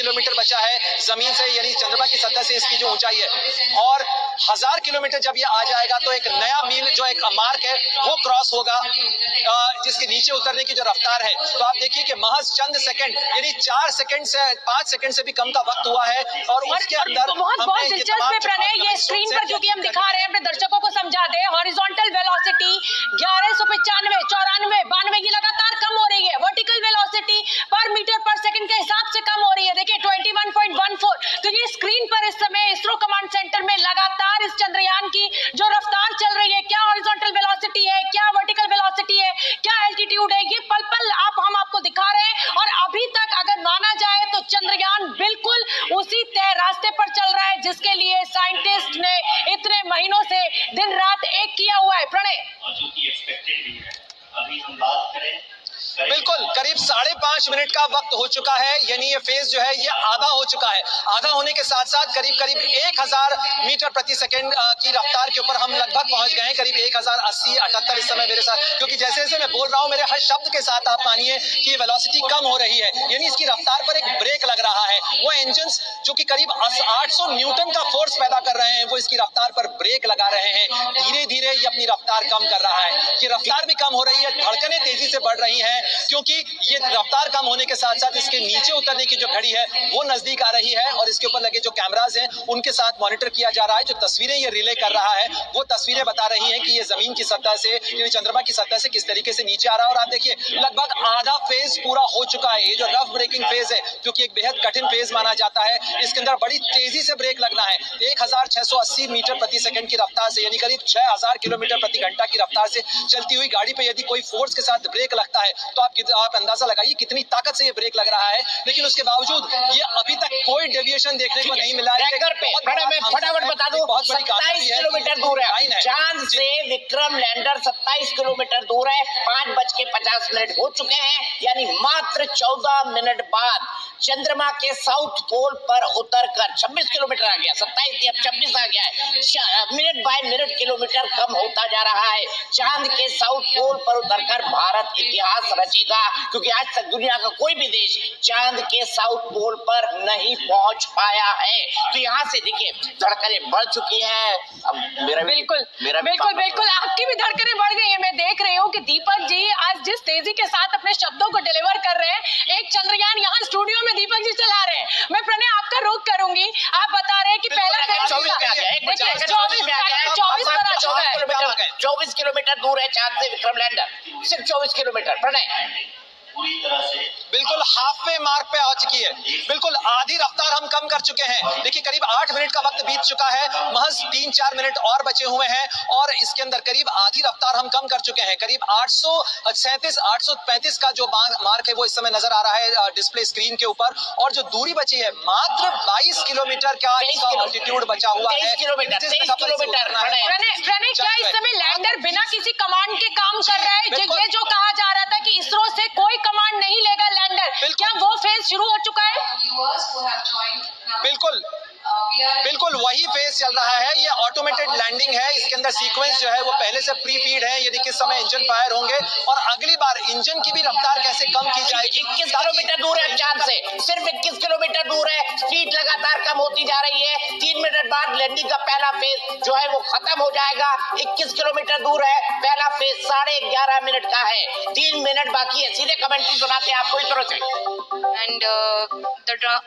Kilometre बचा है जमीन से, यानी चंद्रमा की सतह से इसकी जो ऊंचाई है, और 1000 किलोमीटर जब ये आ जाएगा तो एक नया मील जो एक मार्क है वो क्रॉस होगा, जिसके नीचे उतरने की जो रफ्तार है। तो आप देखिए कि महज चंद सेकंड, यानी 4 सेकंड से 5 सेकंड से भी कम का वक्त हुआ है, और उसके अंदर बहुत दिलचस्प है प्रणय, ये स्क्रीन पर क्योंकि हम दिखा रहे हैं अपने दर्शकों को समझा दे, हॉरिजॉन्टल वेलोसिटी 1195, 94, 92 की लगातार कम हो रही है, वर्टिकल वेलोसिटी पर मीटर पर सेकंड के हिसाब से कम हो रही है। देखिए 21.14, तो ये स्क्रीन पर इस समय इसरो कमांड सेंटर में लगातार इस चंद्रयान की जो रफ्तार चल रही है, क्या हॉरिजॉन्टल वेलोसिटी है, क्या वर्टिकल वेलोसिटी है, क्या एल्टीट्यूड है, ये पल पल हम आपको दिखा रहे हैं। और अभी तक अगर माना जाए तो चंद्रयान बिल्कुल उसी तय रास्ते पर चल रहा है जिसके लिए साइंटिस्ट ने इतने महीनों से दिन रात एक किया हुआ है। प्रणय, अभी हम बात करें बिल्कुल करीब 5.5 मिनट का वक्त हो चुका है, यानी ये फेज जो है ये आधा हो चुका है। आधा होने के साथ साथ करीब 1000 मीटर प्रति सेकंड की रफ्तार के ऊपर हम लगभग पहुंच गए हैं, करीब 1080, 78 इस समय मेरे साथ, क्योंकि जैसे जैसे मैं बोल रहा हूं मेरे हर शब्द के साथ आप मानिए कि वेलोसिटी कम हो रही है, यानी इसकी रफ्तार पर एक ब्रेक लग रहा है। वो इंजन जो कि करीब 800 न्यूटन का फोर्स पैदा कर रहे हैं, वो इसकी रफ्तार पर ब्रेक लगा रहे हैं। धीरे धीरे ये अपनी रफ्तार कम कर रहा है, ये रफ्तार भी कम हो रही है, धड़कनें तेजी से बढ़ रही है, क्योंकि ये रफ्तार कम होने के साथ साथ इसके नीचे उतरने की जो घड़ी है वो नजदीक आ रही है, और इसके ऊपर लगे जो कैमराज हैं उनके साथ मॉनिटर किया जा रहा है। जो तस्वीरें ये रिले कर रहा है वो तस्वीरें बता रही हैं कि ये जमीन की सतह से, यानी चंद्रमा की सतह से किस तरीके से नीचे आ रहा है। और आप देखिए लगभग आधा फेज पूरा हो चुका है। ये जो रफ ब्रेकिंग फेज है, जो कि एक बेहद कठिन फेज माना जाता है, इसके अंदर बड़ी तेजी से ब्रेक लगना है। 1680 मीटर प्रति सेकंड की रफ्तार से, यानी करीब 6000 किलोमीटर प्रति घंटा की रफ्तार से चलती हुई गाड़ी पे यदि कोई फोर्स के साथ ब्रेक लगता है तो आप अंदाजा लगाइए कितनी ताकत से ये ब्रेक लग रहा है। लेकिन उसके बावजूद ये अभी तक कोई डेविएशन देखने को नहीं मिला है। मैं फटाफट बता दूं, बहुत बड़ी 27 किलोमीटर दूर है चांद से विक्रम लैंडर, 27 किलोमीटर दूर है। 5:50 हो चुके हैं, यानी मात्र 14 मिनट बाद चंद्रमा के साउथ पोल पर उतरकर 26 किलोमीटर आ गया, 27 अब 26 आ गया है। मिनट बाय मिनट किलोमीटर कम होता जा रहा है। चांद के साउथ पोल पर उतरकर भारत इतिहास रचेगा, क्योंकि आज तक दुनिया का कोई भी देश चांद के साउथ पोल पर नहीं पहुंच पाया है। तो यहाँ से देखिए धड़कनें बढ़ चुकी हैं। अब बिल्कुल आपकी भी धड़कनें बढ़ गई है। मैं देख रही हूँ कि दीपक जी आज जिस तेजी के साथ अपने शब्दों को डिलीवर कर रहे हैं, एक चंद्रयान यहाँ स्टूडियो में दीपक जी चला रहे हैं। मैं प्रणय आपका रुख करूंगी, आप बता रहे हैं कि पहला 24 किलोमीटर दूर है चांद से विक्रम लैंडर, सिर्फ 24 किलोमीटर। प्रणय पूरी तरह से बिल्कुल हाफ वे मार्क पे आ चुकी है, बिल्कुल आधी रफ्तार हम कम कर चुके हैं। देखिए करीब 8 मिनट का वक्त बीत चुका है, महज 3-4 मिनट और बचे हुए हैं, और इसके अंदर करीब आधी रफ्तार हम कम कर चुके हैं। करीब 837, 835 का जो मार्क है वो इस समय नजर आ रहा है डिस्प्ले स्क्रीन के ऊपर, और जो दूरी बची है मात्र 22 किलोमीटर का इसका ऑल्टीट्यूड बचा हुआ है। 23 किलोमीटर। प्रणय क्या इस समय लैंडर बिना किसी कमांड के काम कर रहा है? ये जो कहा जा रहा था कि इसरो से कोई कमांड नहीं लेगा लैंडर, क्या वो फेज शुरू हो चुका है? बिल्कुल वही फेज चल रहा है। ये ऑटोमेटेड लैंडिंग है, इसके अंदर सीक्वेंस जो है वो पहले से प्री फीड है, यानी किस समय इंजन फायर होंगे और अगली बार इंजन की भी रफ्तार कैसे कम की जाएगी। 21 किलोमीटर दूर है चांद से, सिर्फ 21 किलोमीटर दूर है। स्पीड लगातार कम होती जा रही है। 3 मिनट बाद लैंडिंग का पहला फेज जो है वो खत्म हो जाएगा। 21 किलोमीटर दूर है, पहला फेज 11.5 मिनट का है। 3 मिनट बाकी है। सीधे कमेंट्री सुनाते हैं आपको इस तरह से। And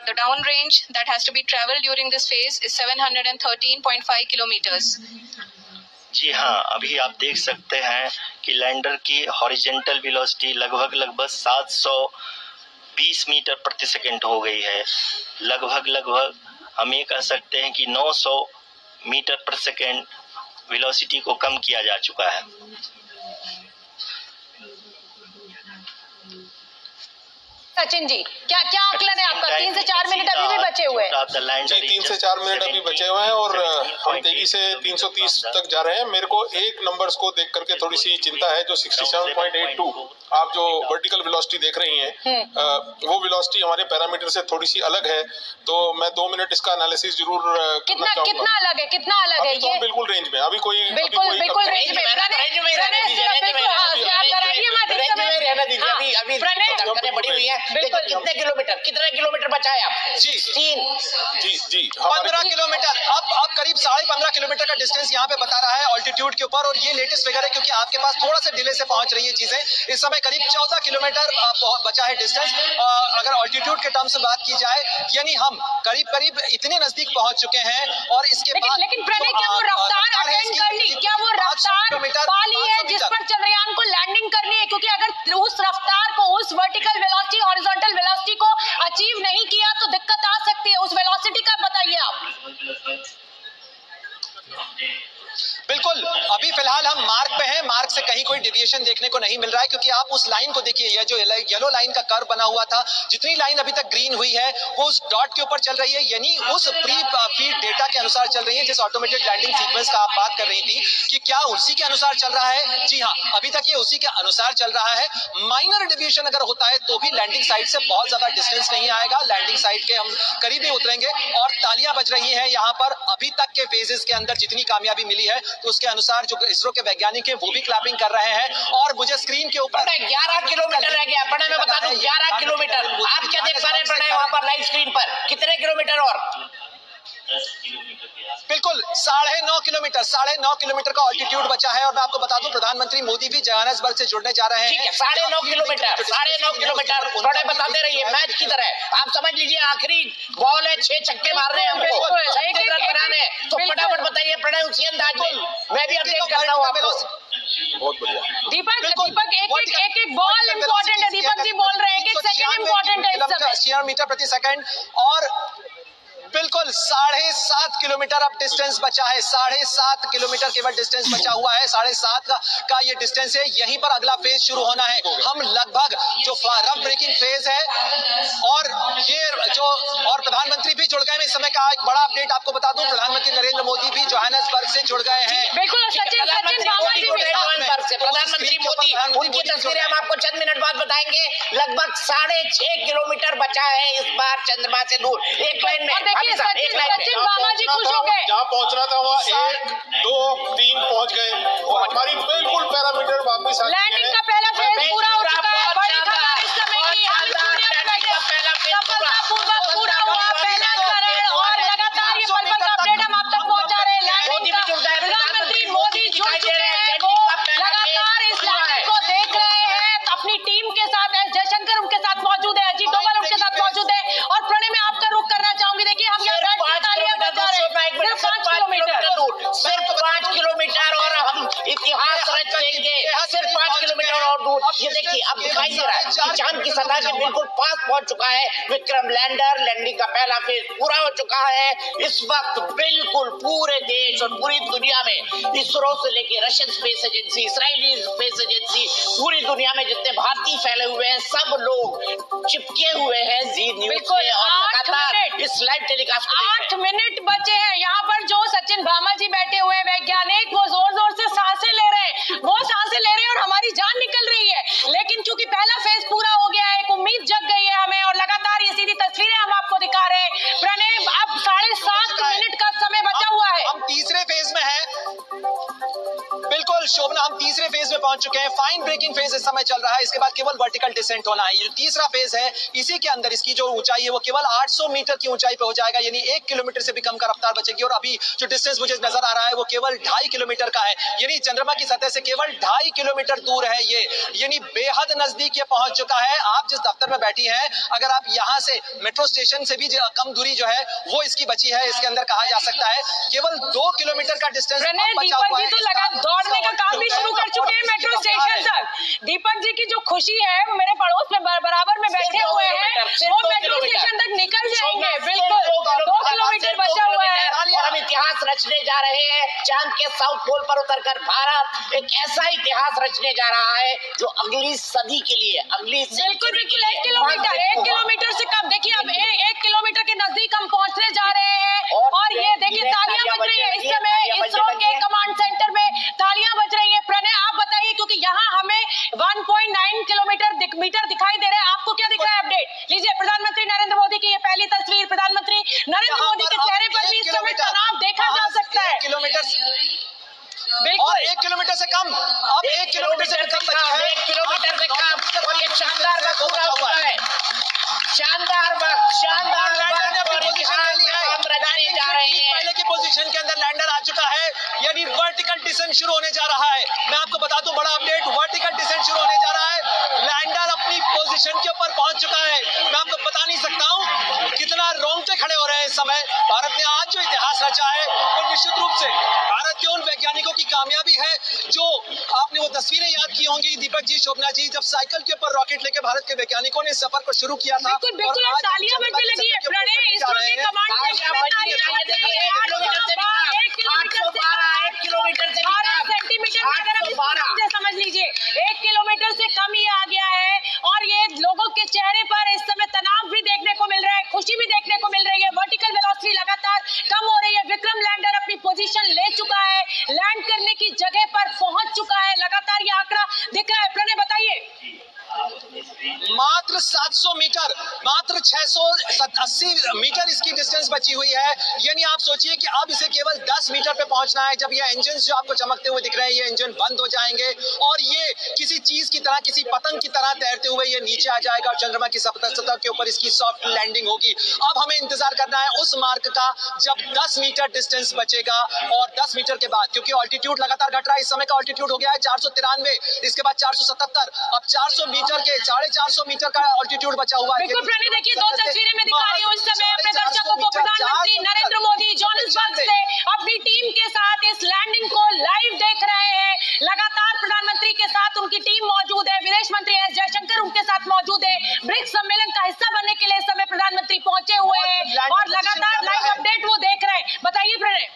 the down range that has to be traveled during this phase is 713.5 kilometers. जी हाँ, अभी आप देख सकते हैं कि लैंडर की हॉरिजॉन्टल वेलोसिटी लगभग 720 मीटर प्रति सेकंड हो गई है। लगभग हम ये कह सकते हैं कि 900 मीटर प्रति सेकंड वेलोसिटी को कम किया जा चुका है। सचिन जी क्या आकलन है आपका? 3 से 4 मिनट अभी भी बचे हुए हैं। जी 3 से 4 मिनट अभी बचे हुए हैं और हम तेजी से 330 तक जा रहे हैं। मेरे को एक नंबर्स को देख करके थोड़ी सी चिंता है, जो 67.82 आप जो वर्टिकल वेलोसिटी देख रही हैं, वो वेलोसिटी हमारे पैरामीटर से थोड़ी सी अलग है। तो मैं 2 मिनट इसका एनालिसिस जरूर कितना अलग है ये? बिल्कुल रेंज में, अभी कोई बिल्कुल रेंज में रहने दीजिए। अभी बड़ी हुई है। देखिए कितने किलोमीटर बचा है आप? जी। 3 जी 15 किलोमीटर। अब करीब 15.5 किलोमीटर का डिस्टेंस यहाँ पे बता रहा है ऑल्टीट्यूड के ऊपर, और ये लेटेस्ट फिगर है क्योंकि आपके पास थोड़ा सा डिले से पहुंच रही है चीजें। इस समय करीब 14 किलोमीटर बचा है डिस्टेंस अगर ऑल्टीट्यूड के टर्म से बात की जाए, यानी हम करीब इतने नजदीक पहुंच चुके हैं। और इसके बाद लेकिन प्रणय, क्या वो रफ्तार अटेंड कर ली? क्या वो रफ्तार पाली है जिस पर चंद्रयान को लैंडिंग करनी है? क्योंकि अगर उस रफ्तार को, उस वर्टिकल वेलोसिटी, हॉरिजॉन्टल वेलोसिटी को अचीव नहीं किया तो दिक्कत आ सकती है। उस वेलोसिटी का बताइए आप। बिल्कुल, अभी फिलहाल हम मार्ग पे हैं। मार्ग से कहीं कोई डेविएशन देखने को नहीं मिल रहा है, क्योंकि आप उस लाइन को देखिए, ये जो येलो लाइन का कर्व बना हुआ था, जितनी लाइन अभी तक ग्रीन हुई है वो उस डॉट के ऊपर चल रही है, यानी उस प्री फीड डेटा के अनुसार चल रही है, जिस ऑटोमेटेड लैंडिंग सीक्वेंस का आप बात कर रही थी कि क्या उसी के अनुसार चल रहा है। जी हाँ, अभी तक ये उसी के अनुसार चल रहा है। माइनर डेविएशन अगर होता है तो भी लैंडिंग साइट से बहुत ज्यादा डिस्टेंस नहीं आएगा। लैंडिंग साइट के हम करीब ही उतरेंगे, और तालियां बज रही हैं यहाँ पर। अभी तक के फेजेस के अंदर जितनी कामयाबी मिली है तो उसके अनुसार जो इसरो के वैज्ञानिक हैं वो भी क्लैपिंग कर रहे हैं। और मुझे स्क्रीन के ऊपर 11 किलोमीटर रह गया। प्रणय, मैं बता दूं 11 किलोमीटर। आप क्या देख पा रहे हैं प्रणय वहां पर लाइव स्क्रीन पर? कितने किलोमीटर और? बिल्कुल 9.5 किलोमीटर का ऑल्टीट्यूड बचा है। और मैं आपको बता दूं, प्रधानमंत्री मोदी भी जोहान्सबर्ग से जुड़ने जा रहे हैं। ठीक है, 9.5 किलोमीटर। थोड़े बताते रहिए मैच की तरह। आप समझ लीजिए आखिरी बॉल है, 6 छक्के मार रहे हैं हमको, रन बनाने। तो फटाफट बताइए प्रणय उसी अंदाज में। मैं भी अपडेट करता हूँ आपको। बहुत बढ़िया। दीपक एक बॉल इम्पोर्टेंट है। दीपक जी बोल रहे हैं कि सेकंड इम्पोर्टेंट है इस समय। 80 मीटर प्रति सेकंड। और बिल्कुल 7.5 किलोमीटर अब डिस्टेंस बचा है। 7.5 किलोमीटर केवल डिस्टेंस बचा हुआ है। 7.5 का ये डिस्टेंस है। यहीं पर अगला फेज शुरू होना है। हम लगभग जो रफ ब्रेकिंग फेज है, और ये जो और प्रधानमंत्री भी जुड़ गए हैं इस समय का एक बड़ा अपडेट आपको बता दूं, प्रधानमंत्री नरेंद्र मोदी भी जोहान्सबर्ग से जुड़ गए हैं। बिल्कुल, सचिन बाबा जी भी प्रधानमंत्री मोदी, उनकी तस्वीरें हम आपको चंद मिनट बाद बताएंगे। लगभग 6.5 किलोमीटर बचा है इस बार चंद्रमा से दूर। एक लाइन में सचिन बाबा जी खुश हो गए। जहाँ पहुंचना था वहाँ 1, 2, 3 पहुंच गए, और हमारी बिल्कुल पैरामीटर वापस आ गए। लैंडिंग का पहला फेज पूरा हो चुका है। बड़ी खबर इस समय की, सफलतापूर्वक पूरा हुआ पहला चरण, और लगातार ये पल का अपडेट हम आप तक पहुंचा रहे हैं। लैंडिंग का प्रधानमंत्री मोदी जुड़ चुके हैं, वो लगातार इस लैंडिंग को देख रहे हैं अपनी टीम के साथ। एस जयशंकर उनके साथ मौजूद है, अजीत डोभाल उनके साथ मौजूद है। और प्रणय, मैं आपका रुख करना चाहूंगी। देखिए हम यहाँ बैठ के तालियां बजा रहे हैं। सिर्फ 5 किलोमीटर दूर, सिर्फ 5 किलोमीटर, और हम इतिहास रच देंगे। सिर्फ 5 किलोमीटर और दूर। ये देखिए अब दिखाई दे रहा है कि चांद की सतह के बिल्कुल पास पहुंच चुका है विक्रम लैंडर। लैंडिंग का पहला फेज पूरा हो चुका है। इस वक्त बिल्कुल पूरे देश और पूरी दुनिया में इसरो से लेके Russian space agency, Israeli space agency, पूरी दुनिया में जितने भारतीय फैले हुए हैं सब लोग चिपके हुए हैं जी न्यूज़ से, और लगातार इस लाइव टेलीकास्ट को 8 मिनट बचे हैं। यहाँ पर जो सचिन भामा जी बैठे हुए हैं वैज्ञानिक, वो जोर जोर से सांसें ले रहे हैं। वो सांसें ले रहे हैं और हमारी जान निकल रही है। लेकिन क्योंकि पहला फेज पूरा हो गया है, एक उम्मीद जग गई है हमें, और लगातार ये सीधी तस्वीरें हम आपको दिखा रहे हैं। प्रणय, अब 7.5 मिनट का समय बचा हुआ है। हम तीसरे फेज में हैं। बिल्कुल शोभना, हम तीसरे फेज में पहुंच चुके हैं। फाइन ब्रेकिंग फेज इस समय चल रहा है। इसके बाद केवल वर्टिकल डिसेंट होना है। ये जो तीसरा फेज है, इसी के अंदर इसकी जो ऊंचाई है वो केवल 800 मीटर की ऊंचाई पे हो जाएगा, यानी 1 किलोमीटर से भी कम का रफ्तार बचेगी। और अभी जो डिस्टेंस मुझे नजर आ रहा है वो केवल 2.5 किलोमीटर का है, यानी चंद्रमा की सतह से केवल 2.5 किलोमीटर दूर है ये, यानी बेहद नजदीक ये पहुंच चुका है। आप जिस दफ्तर में बैठी हैं, अगर आप यहाँ से मेट्रो स्टेशन से भी कम दूरी जो है वो इसकी बची है, इसके अंदर कहा जा सकता है। केवल 2 किलोमीटर का डिस्टेंस बचा दीपक हुआ जी है। तो लगा दौड़ने का काम भी शुरू कर चुके हैं मेट्रो स्टेशन तक। दीपक जी की जो खुशी है, वो मेरे पड़ोस में बराबर में बैठे हुए हैं, वो मेट्रो स्टेशन तक निकल जाएंगे। बिल्कुल 2 किलोमीटर बचा हुआ है। और हम इतिहास रचने जा रहे हैं। चांद के साउथ पोल पर उतरकर भारत एक ऐसा इतिहास रचने जा रहा है जो अगली सदी के लिए, अगली बिल्कुल 1 किलोमीटर से कम। देखिए अब 1 किलोमीटर के नजदीक हम पहुंचने जा रहे हैं। और ये देखिए तालियां बज रही है इस समय इसरो के कमांड सेंटर में, तालियां बज रही है। प्रणय, आप बताइए, क्योंकि यहाँ हमें 1.9 किलोमीटर दिखाई दे रहा है। आपको क्या दिख रहा है अपडेट? लीजिए, प्रधानमंत्री नरेंद्र मोदी की ये पहली तस्वीर। प्रधानमंत्री नरेंद्र मोदी के चेहरे पर भी इस समय तनाव देखा जा सकता है। 1 किलोमीटर बिल्कुल, और 1 किलोमीटर से कम। अब 1 किलोमीटर से कम बची है। 1 किलोमीटर से कम, और ये शानदार का पूरा हुआ है। शानदार वक्त, शानदार लैंडर ने अपनी वक्त, पोजीशन ले ली है। हम रचने जा रहे हैं। पहले की पोजीशन के अंदर लैंडर आ चुका है, यानी वर्टिकल डिसेंट शुरू होने जा रहा है। मैं आपको बता दूं, बड़ा अपडेट, वर्टिकल डिसेंट शुरू होने जा रहा है। लैंडर अपनी पोजीशन के ऊपर पहुंच चुका है। मैं आपको बता नहीं सकता हूं कितना रोंगटे खड़े हो रहे हैं इस समय। भारत ने आज जो इतिहास रचा है वो निश्चित रूप से भारत के उन वैज्ञानिकों की कामयाबी है जो आपने वो तस्वीरें याद की होंगी, दीपक जी, शोभना जी, जब साइकिल के ऊपर रॉकेट लेकर भारत के वैज्ञानिकों ने सफर को शुरू किया था। बिल्कुल बिल्कुल, और आज तालियां हम बजने लगी है। प्रणय, इसरो के कमांड तालियां बज रही है। ये देखिए, 1 किलोमीटर से भी कम, 812, 1 किलोमीटर से भी कम, सेंटीमीटर में अगर आप इसको 812। समझ लीजिए 1 किलोमीटर से कम ही आ गया है। और ये लोगों के चेहरे पर इस समय तनाव भी देखने को मिल रहा है, खुशी भी देखने को मिल रही है। वर्टिकल वेलोसिटी लगातार कम हो रही है। विक्रम लैंडर अपनी पोजीशन ले चुका है, लैंड करने की जगह पर पहुंच चुका है। लगातार ये आंकड़ा दिख रहा है। प्रणय बताइए। मात्र 700 मीटर, मात्र 680 मीटर इसकी डिस्टेंस बची हुई है। यानी आप सोचिए कि अब इसे केवल 10 मीटर पे पहुंचना है। जब ये इंजन जो आपको चमकते हुए दिख रहे हैं, ये इंजन बंद हो जाएंगे और ये किसी चीज की तरह, किसी पतंग की तरह तैरते हुए ये नीचे आ जाएगा और चंद्रमा की सतह के ऊपर इसकी सॉफ्ट लैंडिंग होगी। अब हमें इंतजार करना है उस मार्क का जब 10 मीटर डिस्टेंस बचेगा। और 10 मीटर के बाद, क्योंकि ऑल्टीट्यूड लगातार घट रहा है, इस समय का ऑल्टीट्यूड हो गया है 493, इसके बाद 477, अब 400 मीटर के 450 मीटर का ऑल्टीट्यूड बचा हुआ है। बिल्कुल प्रणय, देखिए 2 तस्वीरें मैं दिखा रही हूँ इस समय अपने दर्शकों को। प्रधानमंत्री नरेंद्र मोदी जोहान्सबर्ग से अपनी टीम के साथ इस लैंडिंग को लाइव देख रहे हैं। लगातार प्रधानमंत्री के साथ उनकी टीम मौजूद है, विदेश मंत्री एस जयशंकर उनके साथ मौजूद है। ब्रिक्स सम्मेलन का हिस्सा बनने के लिए इस समय प्रधानमंत्री पहुंचे हुए हैं और लगातार लाइव अपडेट वो देख रहे हैं। बताइए प्रणय।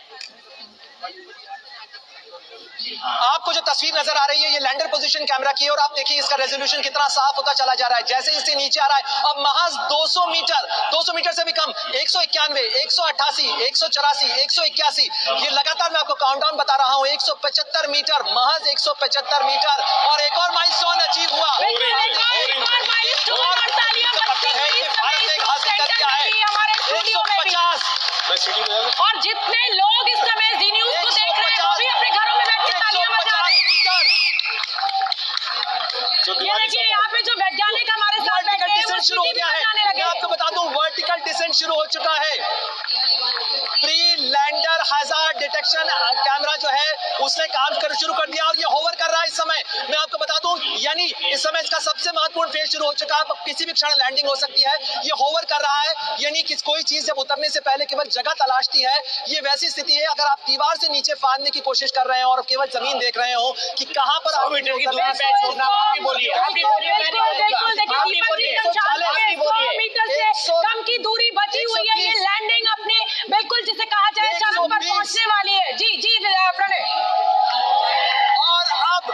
आपको जो तस्वीर नजर आ रही है ये लैंडर पोजीशन कैमरा की है और आप देखिए इसका रेजोल्यूशन कितना साफ होता चला जा रहा है जैसे इससे नीचे आ रहा है। अब महज 200 मीटर से भी कम, 191, 188, 184, 181, ये लगातार मैं आपको काउंटडाउन बता रहा हूँ। 175 मीटर, महज 175 मीटर और एक और माइलस्टोन अचीव हुआ। और जितने लोग इस समय जी न्यूज को देख रहे हैं वो भी अपने घरों में बैठ के तालियां बजा रहे हैं। ये देखिए यहाँ पे जो वैज्ञानिक हमारे साथ बैठे हैं वो शुरू हो गया है। मैं आपको बता दूं वर्टिकल डिसेंट शुरू हो चुका है। Pre lander hazard detection camera जो है उसने काम शुरू कर दिया और ये होवर कर रहा है इस समय। मैं आपको बता दूं यानी इस समय इसका सबसे महत्वपूर्ण फेज शुरू हो चुका है। अब किसी भी क्षण लैंडिंग हो सकती है। ये होवर कर रहा है यानी कि कोई चीज जब उतरने से पहले केवल जगह तलाशती है। ये वैसी स्थिति है अगर आप दीवार से नीचे फाड़ने की कोशिश कर रहे हैं और केवल जमीन देख रहे हो कि कहां पर आप कम की दूरी बची हुई है। ये लैंडिंग अपने बिल्कुल जिसे कहा जाए चांद पर पहुंचने वाली है। जी प्रणय। और अब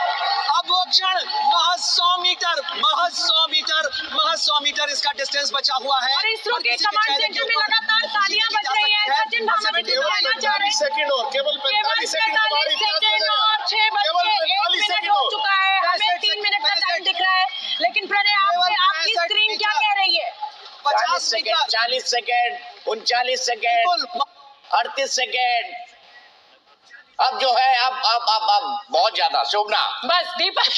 वो क्षण महज 100 मीटर इसका डिस्टेंस बचा हुआ है। और इसरो के कमांड सेंटर में लगातार तालियां बज रही हैं। सचिन भावना जी बताना चाह रहे हैं। सेकंड और केवल 45 सेकंड हमारी और 6:01 हो चुका है। हमें 3 मिनट का टाइम दिख रहा है। लेकिन प्रणय आपकी स्क्रीन क्या कह रही है? 40 सेकंड, 40 सेकंड, 39 सेकंड, 38 सेकंड। अब जो है अब बहुत ज्यादा। शोभना बस दीपक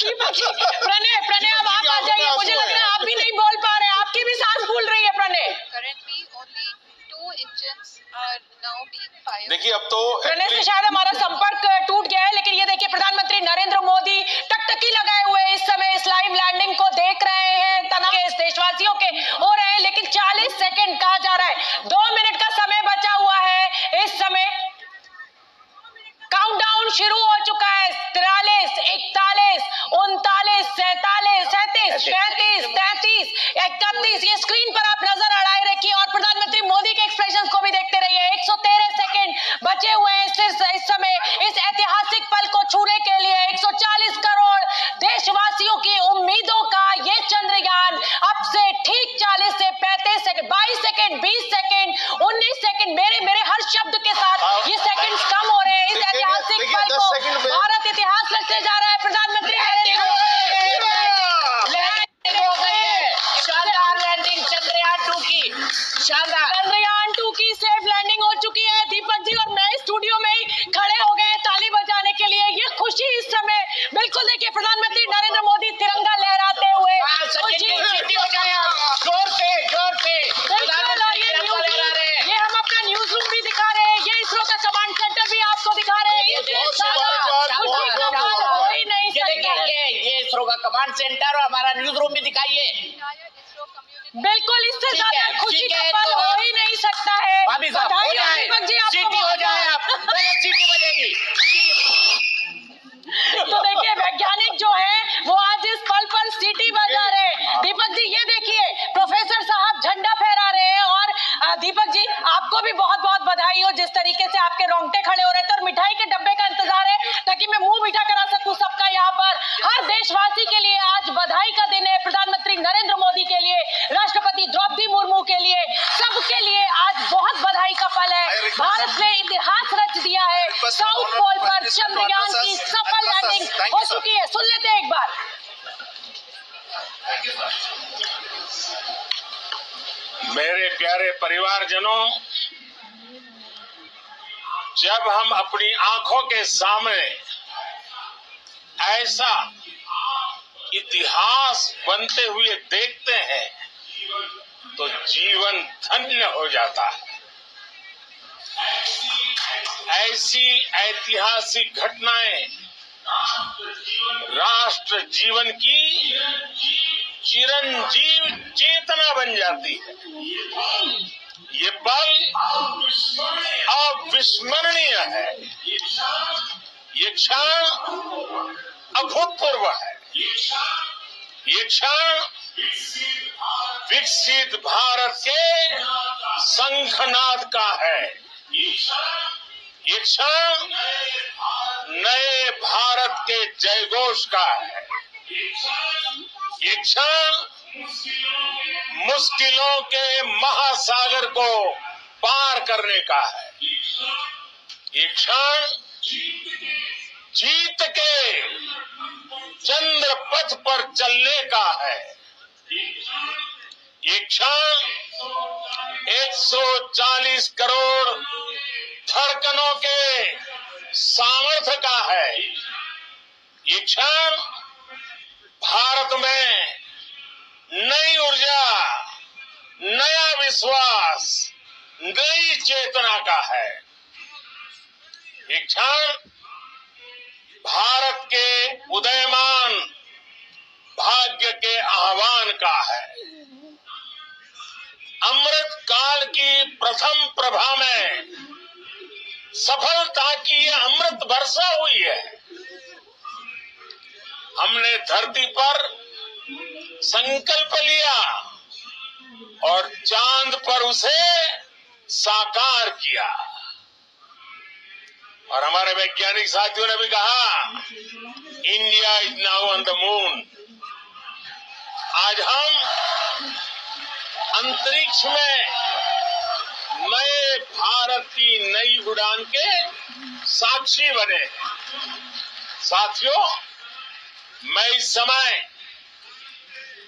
प्रणय अब आप आ जाइए। मुझे लग रहा है आप भी नहीं बोल पा रहे हैं, आपकी भी सांस फूल रही है Pranay. Currently, only 2 engines are now being fired. देखिए अब तो प्रणय से शायद हमारा संपर्क टूट गया है। लेकिन ये देखिए प्रधानमंत्री नरेंद्र मोदी टकटकी लगाए हुए इस समय इस लाइव लैंडिंग को देख रहे हैं। तनाव इस देशवासियों के हो रहे हैं। लेकिन 40 सेकंड कहा जा रहा है, 2 मिनट का समय बचा हुआ है। इस समय काउंटडाउन शुरू हो चुका है। 43, 41, 39, 47, 37, 35, 33, 31। ये स्क्रीन पर आप नजर अड़ाए रखिए और प्रधानमंत्री मोदी के एक्सप्रेशंस को भी देखते रहिए। 113 सेकंड बचे हुए हैं इस समय इस ऐतिहासिक पल को छूने के लिए। 140 करोड़ देशवासियों की उम्मीदों का ये चंद्रयान अब से ठीक 40 से 35 सेकंड, 22 सेकंड, 20 सेकंड, 19 सेकंड, मेरे हर शब्द के साथ ये सेकंड्स कम हो रहे हैं। इस ऐतिहासिक पल को भारत इतिहास रचने जा रहा है। प्रधानमंत्री शानदार लैंडिंग चंद्रयान 2 की, शानदार चंद्रयान 2 की सेफ लैंडिंग हो चुकी है। दीपक जी और मैं स्टूडियो में ही खड़े हो गए ताली बजाने के लिए। ये खुशी इस समय बिल्कुल देखिए प्रधानमंत्री नरेंद्र मोदी तिरंगा लहराते हुए जोर से कमांड सेंटर और हमारा न्यूज रूम भी दिखाइए। बिल्कुल, इससे ठीक ज्यादा है, खुशी ठीक का है, पल तो हो ही नहीं सकता है। भाभी साहब, हो बधाई जाए, दीपक जी, आपको सीटी हो जाए, आप सीटी बजेगी। तो देखिए, वैज्ञानिक जो है वो आज इस पल पर सीटी बजा रहे हैं। दीपक जी, ये देखिए, प्रोफेसर साहब झंडा फहरा रहे हैं। और दीपक जी, आपको भी बहुत बहुत बधाई हो, जिस तरीके से आपके रोंगटे खड़े हो रहे थे। और मिठाई के डब्बे का इंतजार है ताकि मैं मुंह मीठा करा सकूं सबका। यहाँ पर हर देशवासी के लिए आज बधाई का दिन है। प्रधानमंत्री नरेंद्र मोदी के लिए, राष्ट्रपति द्रौपदी मुर्मू के लिए, सबके लिए आज बहुत बधाई का पल है। भारत ने इतिहास रच दिया है। साउथ पोल पर चंद्रयान की सफल लैंडिंग हो चुकी है। सुन लेते हैं एक बार। मेरे प्यारे परिवारजनों, जब हम अपनी आंखों के सामने ऐसा इतिहास बनते हुए देखते हैं तो जीवन धन्य हो जाता है। ऐसी ऐतिहासिक घटनाएं राष्ट्र जीवन की चिरंजीव चेतना बन जाती है। ये पल अविस्मरणीय है। ये क्षण अभूतपूर्व है। ये क्षण विकसित भारत के शंखनाद का है। ये क्षण नए भारत के जयघोष का है। ये क्षण मुश्किलों के महासागर को पार करने का है। ये क्षण जीत के चंद्र पथ पर चलने का है। ये क्षण 140 करोड़ धड़कनों के सामर्थ्य का है। ये क्षण भारत में नई ऊर्जा, नया विश्वास, नई चेतना का है। ये क्षण भारत के उदयमान भाग्य के आह्वान का है। अमृत काल की प्रथम प्रभा में सफलता की ये अमृत वर्षा हुई है। हमने धरती पर संकल्प लिया और चांद पर उसे साकार किया। और हमारे वैज्ञानिक साथियों ने भी कहा, India is now on the moon. आज हम अंतरिक्ष में नए भारत की नई उड़ान के साक्षी बने। साथियों, मैं इस समय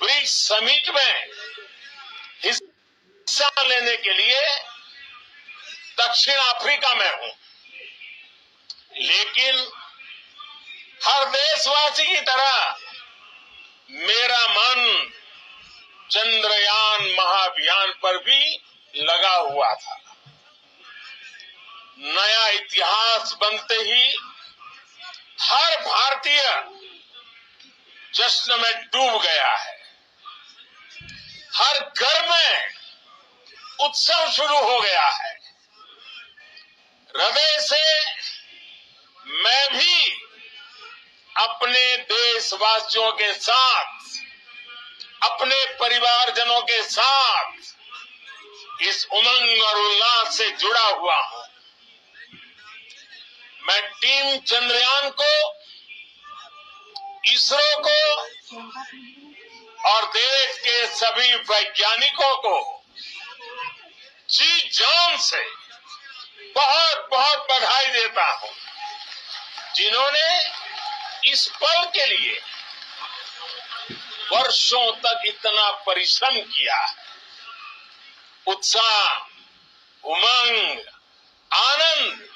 ब्रिक्स समिट में हिस्सा लेने के लिए दक्षिण अफ्रीका में हूं, लेकिन हर देशवासी की तरह मेरा मन चंद्रयान महाअभियान पर भी लगा हुआ था। नया इतिहास बनते ही हर भारतीय जश्न में डूब गया है। हर घर में उत्सव शुरू हो गया है। हृदय से मैं भी अपने देशवासियों के साथ, अपने परिवारजनों के साथ इस उमंग और उल्लास से जुड़ा हुआ हूं। मैं टीम चंद्रयान को, इसरो को और देश के सभी वैज्ञानिकों को जी जान से बहुत बहुत बधाई देता हूं, जिन्होंने इस पल के लिए वर्षों तक इतना परिश्रम किया। उत्साह, उमंग, आनंद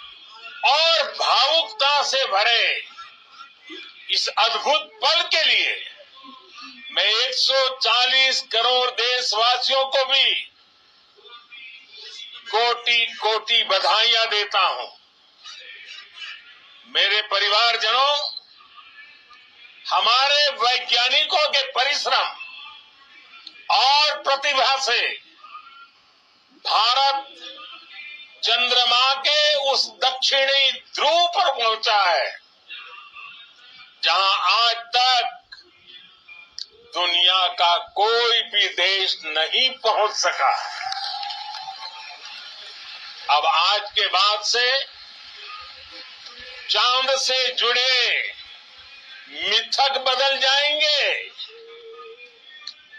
और भावुकता से भरे इस अद्भुत पल के लिए मैं 140 करोड़ देशवासियों को भी कोटि कोटि बधाइयां देता हूं। मेरे परिवारजनों, हमारे वैज्ञानिकों के परिश्रम और प्रतिभा से भारत चंद्रमा के उस दक्षिणी ध्रुव पर पहुंचा है जहां आज तक दुनिया का कोई भी देश नहीं पहुंच सका। अब आज के बाद से चांद से जुड़े मिथक बदल जाएंगे,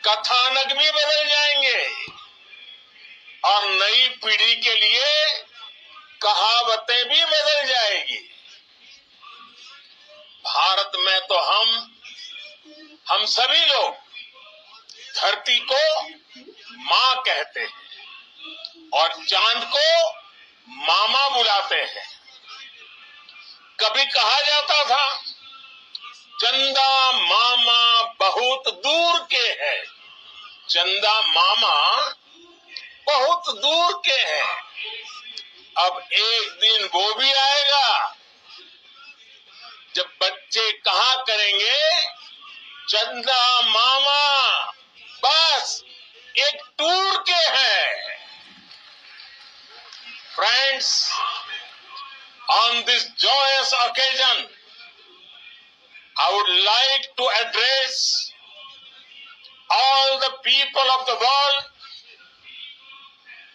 कथानक भी बदल जाएंगे और नई पीढ़ी के लिए कहावतें भी बदल जाएगी। भारत में तो हम सभी लोग धरती को मां कहते हैं और चांद को मामा बुलाते हैं। कभी कहा जाता था चंदा मामा बहुत दूर के हैं, चंदा मामा बहुत दूर के हैं। अब एक दिन वो भी आएगा जब बच्चे कहा करेंगे चंदा मामा बस एक टूर के हैं। Friends, on this joyous occasion, I would like to address all the people of the world,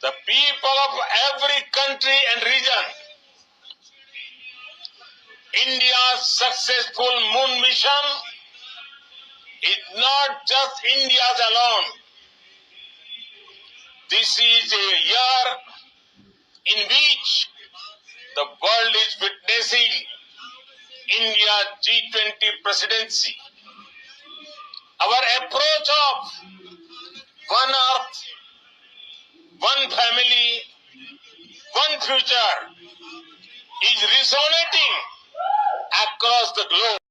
the people of every country and region. India's successful moon mission is not just India's alone. This is a year in which the world is witnessing India's G20 presidency. Our approach of one earth, one family, one future is resonating across the globe.